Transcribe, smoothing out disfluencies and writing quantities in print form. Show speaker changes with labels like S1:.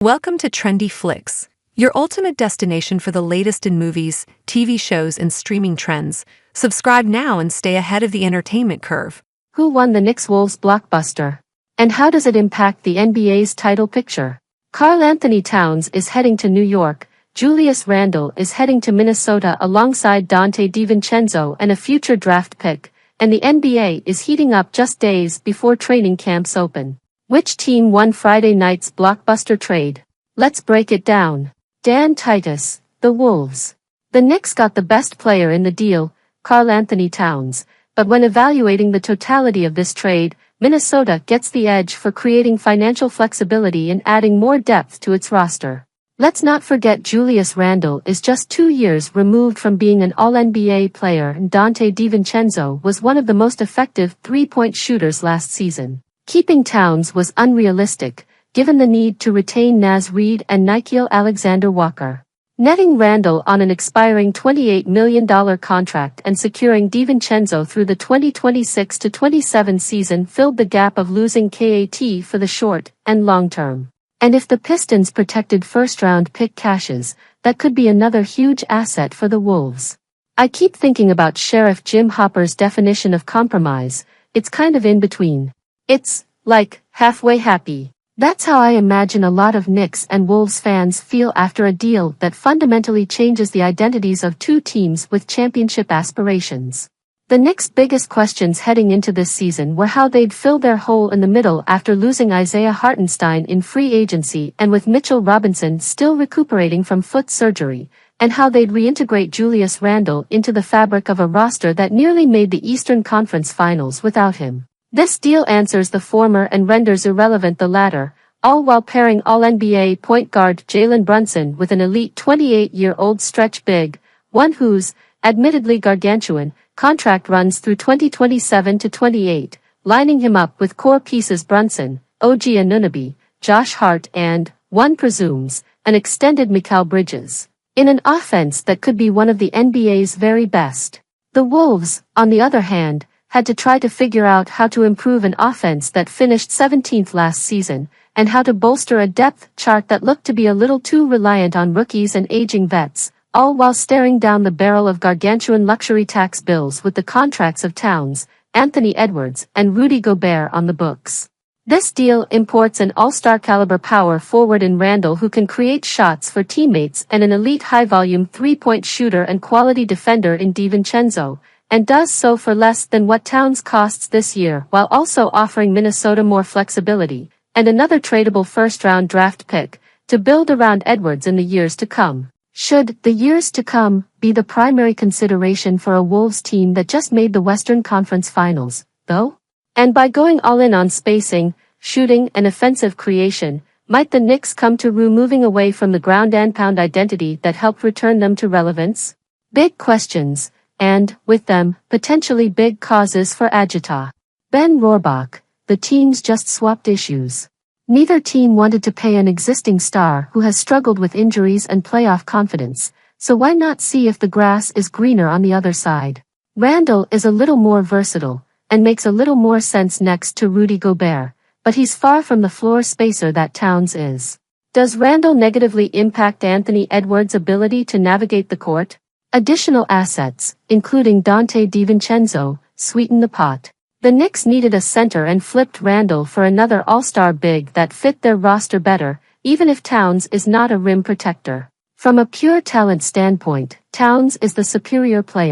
S1: Welcome to Trendy Flicks, your ultimate destination for the latest in movies, TV shows, and streaming trends. Subscribe now and stay ahead of the entertainment curve.
S2: Who won the Knicks-Wolves blockbuster? And how does it impact the NBA's title picture? Karl-Anthony Towns is heading to New York, Julius Randle is heading to Minnesota alongside Donte DiVincenzo and a future draft pick, and the NBA is heating up just days before training camps open. Which team won Friday night's blockbuster trade? Let's break it down. Dan Titus, the Wolves. The Knicks got the best player in the deal, Karl-Anthony Towns, but when evaluating the totality of this trade, Minnesota gets the edge for creating financial flexibility and adding more depth to its roster. Let's not forget Julius Randle is just 2 years removed from being an All-NBA player, and Donte DiVincenzo was one of the most effective three-point shooters last season. Keeping Towns was unrealistic, given the need to retain Naz Reid and Nickeil Alexander-Walker. Netting Randle on an expiring $28 million contract and securing DiVincenzo through the 2026-27 season filled the gap of losing KAT for the short and long term. And if the Pistons protected first-round pick cashes, that could be another huge asset for the Wolves. I keep thinking about Sheriff Jim Hopper's definition of compromise. It's kind of in between. It's like halfway happy. That's how I imagine a lot of Knicks and Wolves fans feel after a deal that fundamentally changes the identities of two teams with championship aspirations. The Knicks' biggest questions heading into this season were how they'd fill their hole in the middle after losing Isaiah Hartenstein in free agency and with Mitchell Robinson still recuperating from foot surgery, and how they'd reintegrate Julius Randle into the fabric of a roster that nearly made the Eastern Conference Finals without him. This deal answers the former and renders irrelevant the latter, all while pairing All-NBA point guard Jalen Brunson with an elite 28-year-old stretch big, one whose, admittedly gargantuan, contract runs through 2027-28, lining him up with core pieces Brunson, OG Anunoby, Josh Hart and, one presumes, an extended Mikal Bridges, in an offense that could be one of the NBA's very best. The Wolves, on the other hand, had to try to figure out how to improve an offense that finished 17th last season, and how to bolster a depth chart that looked to be a little too reliant on rookies and aging vets, all while staring down the barrel of gargantuan luxury tax bills with the contracts of Towns, Anthony Edwards, and Rudy Gobert on the books. This deal imports an all-star caliber power forward in Randle who can create shots for teammates and an elite high-volume three-point shooter and quality defender in DiVincenzo, and does so for less than what Towns costs this year while also offering Minnesota more flexibility, and another tradable first-round draft pick, to build around Edwards in the years to come. Should the years to come be the primary consideration for a Wolves team that just made the Western Conference Finals, though? And by going all in on spacing, shooting, and offensive creation, might the Knicks come to rue moving away from the ground and pound identity that helped return them to relevance? Big questions. And, with them, potentially big causes for agita. Ben Rohrbach, the teams just swapped issues. Neither team wanted to pay an existing star who has struggled with injuries and playoff confidence, so why not see if the grass is greener on the other side? Randle is a little more versatile, and makes a little more sense next to Rudy Gobert, but he's far from the floor spacer that Towns is. Does Randle negatively impact Anthony Edwards' ability to navigate the court? Additional assets, including Donte DiVincenzo, sweeten the pot. The Knicks needed a center and flipped Randle for another all-star big that fit their roster better, even if Towns is not a rim protector. From a pure talent standpoint, Towns is the superior player.